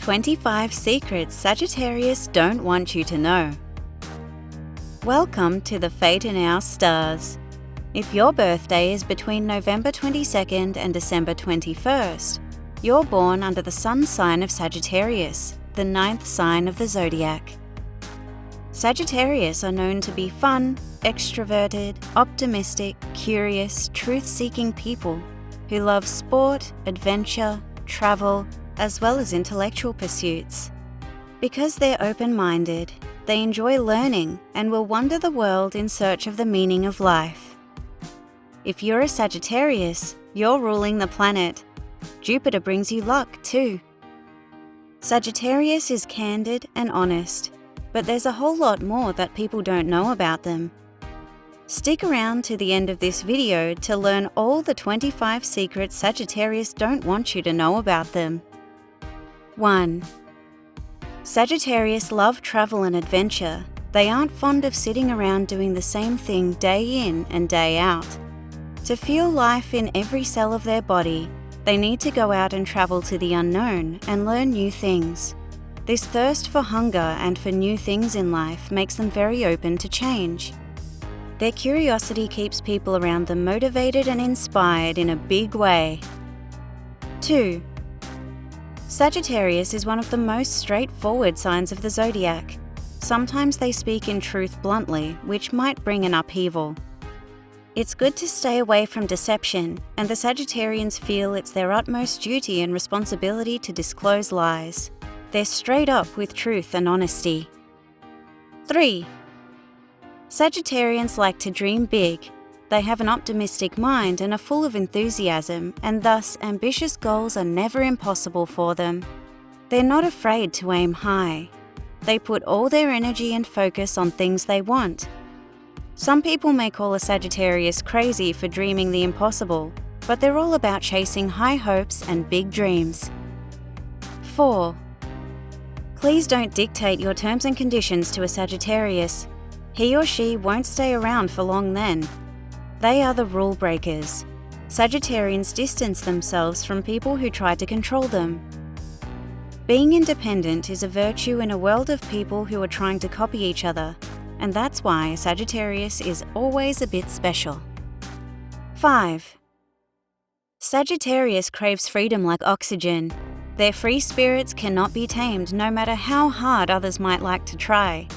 25 Secrets Sagittarius Don't Want You to Know. Welcome to the Fate in Our Stars. If your birthday is between November 22nd and December 21st, you're born under the sun sign of Sagittarius, the 9th sign of the zodiac. Sagittarius are known to be fun, extroverted, optimistic, curious, truth-seeking people who love sport, adventure, travel, as well as intellectual pursuits. Because they're open-minded, they enjoy learning and will wander the world in search of the meaning of life. If you're a Sagittarius, you're ruling the planet. Jupiter brings you luck too. Sagittarius is candid and honest, but there's a whole lot more that people don't know about them. Stick around to the end of this video to learn all the 25 secrets Sagittarius don't want you to know about them. 1. Sagittarius love travel and adventure. They aren't fond of sitting around doing the same thing day in and day out. To feel life in every cell of their body, they need to go out and travel to the unknown and learn new things. This thirst for hunger and for new things in life makes them very open to change. Their curiosity keeps people around them motivated and inspired in a big way. 2. Sagittarius is one of the most straightforward signs of the zodiac. Sometimes they speak in truth bluntly, which might bring an upheaval. It's good to stay away from deception, and the Sagittarians feel it's their utmost duty and responsibility to disclose lies. They're straight up with truth and honesty. 3. Sagittarians like to dream big. They have an optimistic mind and are full of enthusiasm, and thus ambitious goals are never impossible for them. They're not afraid to aim high. They put all their energy and focus on things they want. Some people may call a Sagittarius crazy for dreaming the impossible, but they're all about chasing high hopes and big dreams. 4. Please don't dictate your terms and conditions to a Sagittarius. He or she won't stay around for long then. They are the rule breakers. Sagittarians distance themselves from people who try to control them. Being independent is a virtue in a world of people who are trying to copy each other, and that's why Sagittarius is always a bit special. 5. Sagittarius craves freedom like oxygen. Their free spirits cannot be tamed no matter how hard others might like to try.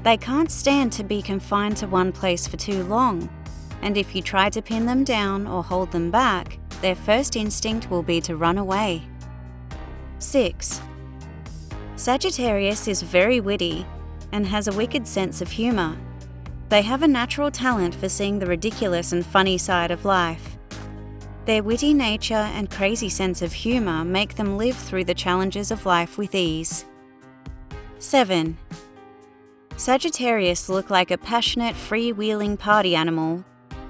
They can't stand to be confined to one place for too long, and if you try to pin them down or hold them back, their first instinct will be to run away. 6. Sagittarius is very witty and has a wicked sense of humor. They have a natural talent for seeing the ridiculous and funny side of life. Their witty nature and crazy sense of humor make them live through the challenges of life with ease. 7. Sagittarius look like a passionate, freewheeling party animal,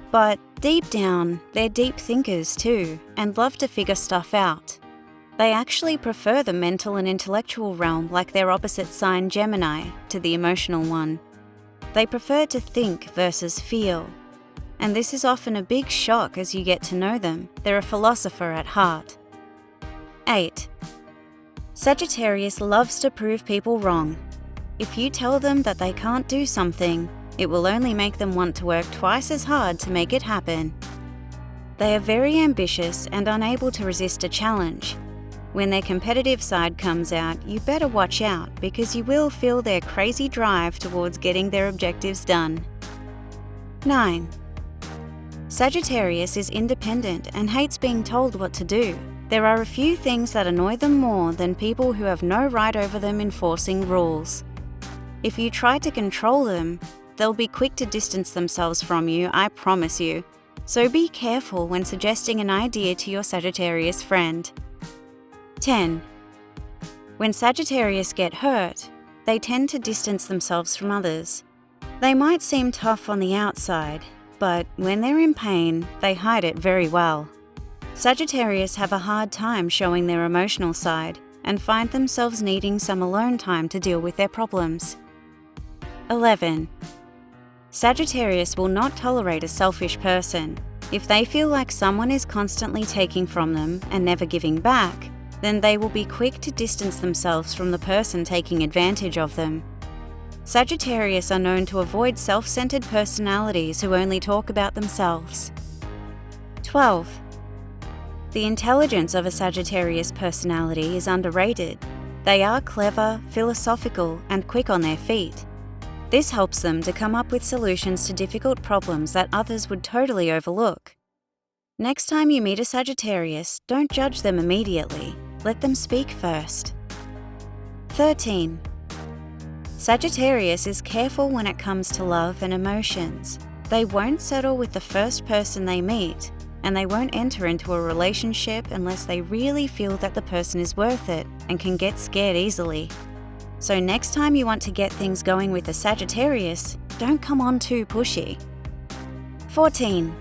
but deep down, they're deep thinkers too, and love to figure stuff out. They actually prefer the mental and intellectual realm like their opposite sign Gemini to the emotional one. They prefer to think versus feel, and this is often a big shock as you get to know them. They're a philosopher at heart. 8. Sagittarius loves to prove people wrong. If you tell them that they can't do something, it will only make them want to work twice as hard to make it happen. They are very ambitious and unable to resist a challenge. When their competitive side comes out, you better watch out because you will feel their crazy drive towards getting their objectives done. 9. Sagittarius is independent and hates being told what to do. There are a few things that annoy them more than people who have no right over them enforcing rules. If you try to control them, they'll be quick to distance themselves from you, I promise you. So be careful when suggesting an idea to your Sagittarius friend. 10. When Sagittarius get hurt, they tend to distance themselves from others. They might seem tough on the outside, but when they're in pain, they hide it very well. Sagittarius have a hard time showing their emotional side and find themselves needing some alone time to deal with their problems. 11. Sagittarius will not tolerate a selfish person. If they feel like someone is constantly taking from them and never giving back, then they will be quick to distance themselves from the person taking advantage of them. Sagittarius are known to avoid self-centered personalities who only talk about themselves. 12. The intelligence of a Sagittarius personality is underrated. They are clever, philosophical, and quick on their feet. This helps them to come up with solutions to difficult problems that others would totally overlook. Next time you meet a Sagittarius, don't judge them immediately. Let them speak first. 13. Sagittarius is careful when it comes to love and emotions. They won't settle with the first person they meet, and they won't enter into a relationship unless they really feel that the person is worth it and can get scared easily. So next time you want to get things going with a Sagittarius, don't come on too pushy. 14.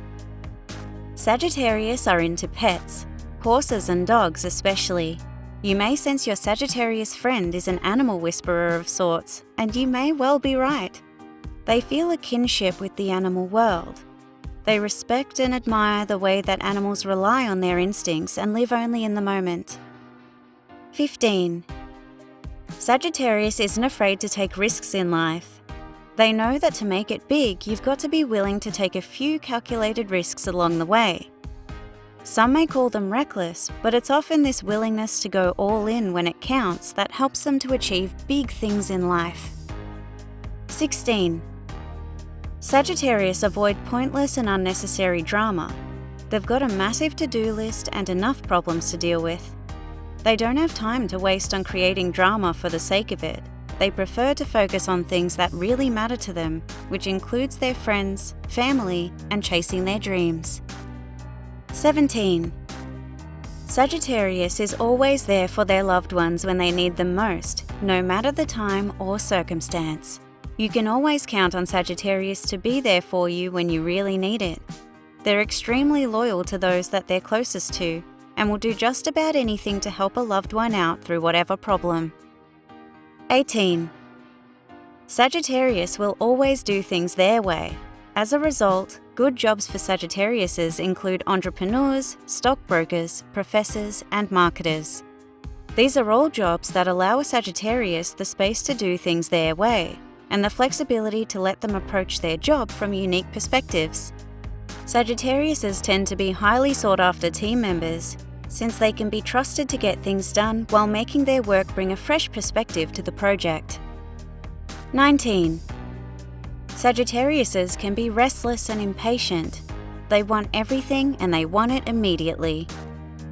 Sagittarius are into pets, horses and dogs especially. You may sense your Sagittarius friend is an animal whisperer of sorts, and you may well be right. They feel a kinship with the animal world. They respect and admire the way that animals rely on their instincts and live only in the moment. 15. Sagittarius isn't afraid to take risks in life. They know that to make it big, you've got to be willing to take a few calculated risks along the way. Some may call them reckless, but it's often this willingness to go all in when it counts that helps them to achieve big things in life. 16. Sagittarius avoid pointless and unnecessary drama. They've got a massive to-do list and enough problems to deal with. They don't have time to waste on creating drama for the sake of it. They prefer to focus on things that really matter to them, which includes their friends, family, and chasing their dreams. 17. Sagittarius is always there for their loved ones when they need them most, no matter the time or circumstance. You can always count on Sagittarius to be there for you when you really need it. They're extremely loyal to those that they're closest to, and will do just about anything to help a loved one out through whatever problem. 18. Sagittarius will always do things their way. As a result, good jobs for Sagittariuses include entrepreneurs, stockbrokers, professors, and marketers. These are all jobs that allow a Sagittarius the space to do things their way, and the flexibility to let them approach their job from unique perspectives. Sagittariuses tend to be highly sought-after team members, since they can be trusted to get things done while making their work bring a fresh perspective to the project. 19. Sagittariuses can be restless and impatient. They want everything and they want it immediately.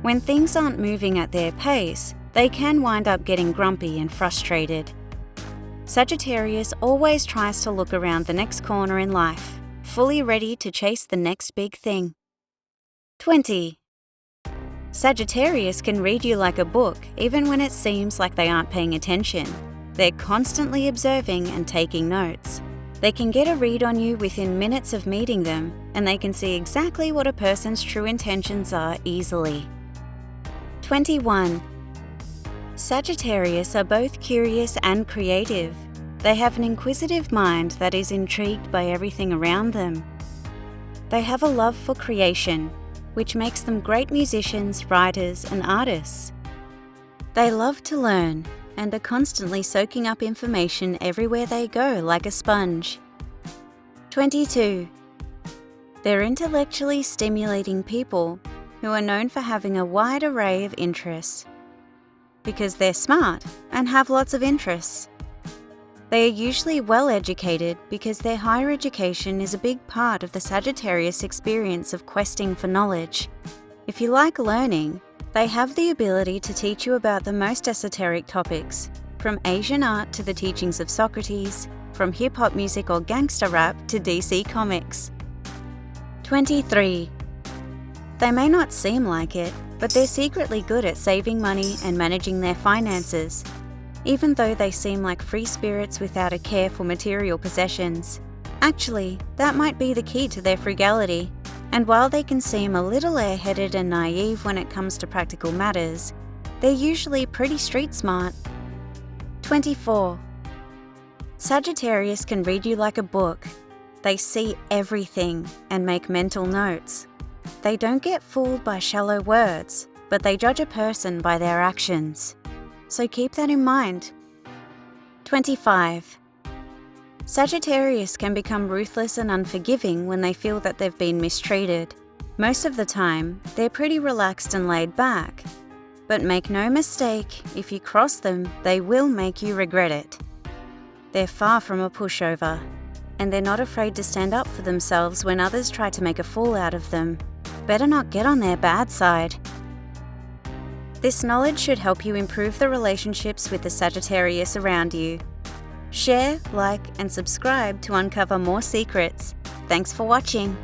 When things aren't moving at their pace, they can wind up getting grumpy and frustrated. Sagittarius always tries to look around the next corner in life, fully ready to chase the next big thing. 20. Sagittarius can read you like a book, even when it seems like they aren't paying attention. They're constantly observing and taking notes. They can get a read on you within minutes of meeting them, and they can see exactly what a person's true intentions are easily. 21. Sagittarius are both curious and creative. They have an inquisitive mind that is intrigued by everything around them. They have a love for creation, which makes them great musicians, writers, and artists. They love to learn and are constantly soaking up information everywhere they go like a sponge. 22. They're intellectually stimulating people who are known for having a wide array of interests, because they're smart and have lots of interests. They are usually well educated because their higher education is a big part of the Sagittarius experience of questing for knowledge. If you like learning, they have the ability to teach you about the most esoteric topics, from Asian art to the teachings of Socrates, from hip-hop music or gangster rap to DC comics. 23. They may not seem like it, but they're secretly good at saving money and managing their finances, even though they seem like free spirits without a care for material possessions. Actually, that might be the key to their frugality. And while they can seem a little airheaded and naive when it comes to practical matters, they're usually pretty street smart. 24. Sagittarius can read you like a book. They see everything and make mental notes. They don't get fooled by shallow words. but they judge a person by their actions. So keep that in mind. 25. Sagittarius can become ruthless and unforgiving when they feel that they've been mistreated. Most of the time, they're pretty relaxed and laid back. But make no mistake, if you cross them, they will make you regret it. They're far from a pushover, and they're not afraid to stand up for themselves when others try to make a fool out of them. Better not get on their bad side. This knowledge should help you improve the relationships with the Sagittarius around you. Share, like, and subscribe to uncover more secrets. Thanks for watching.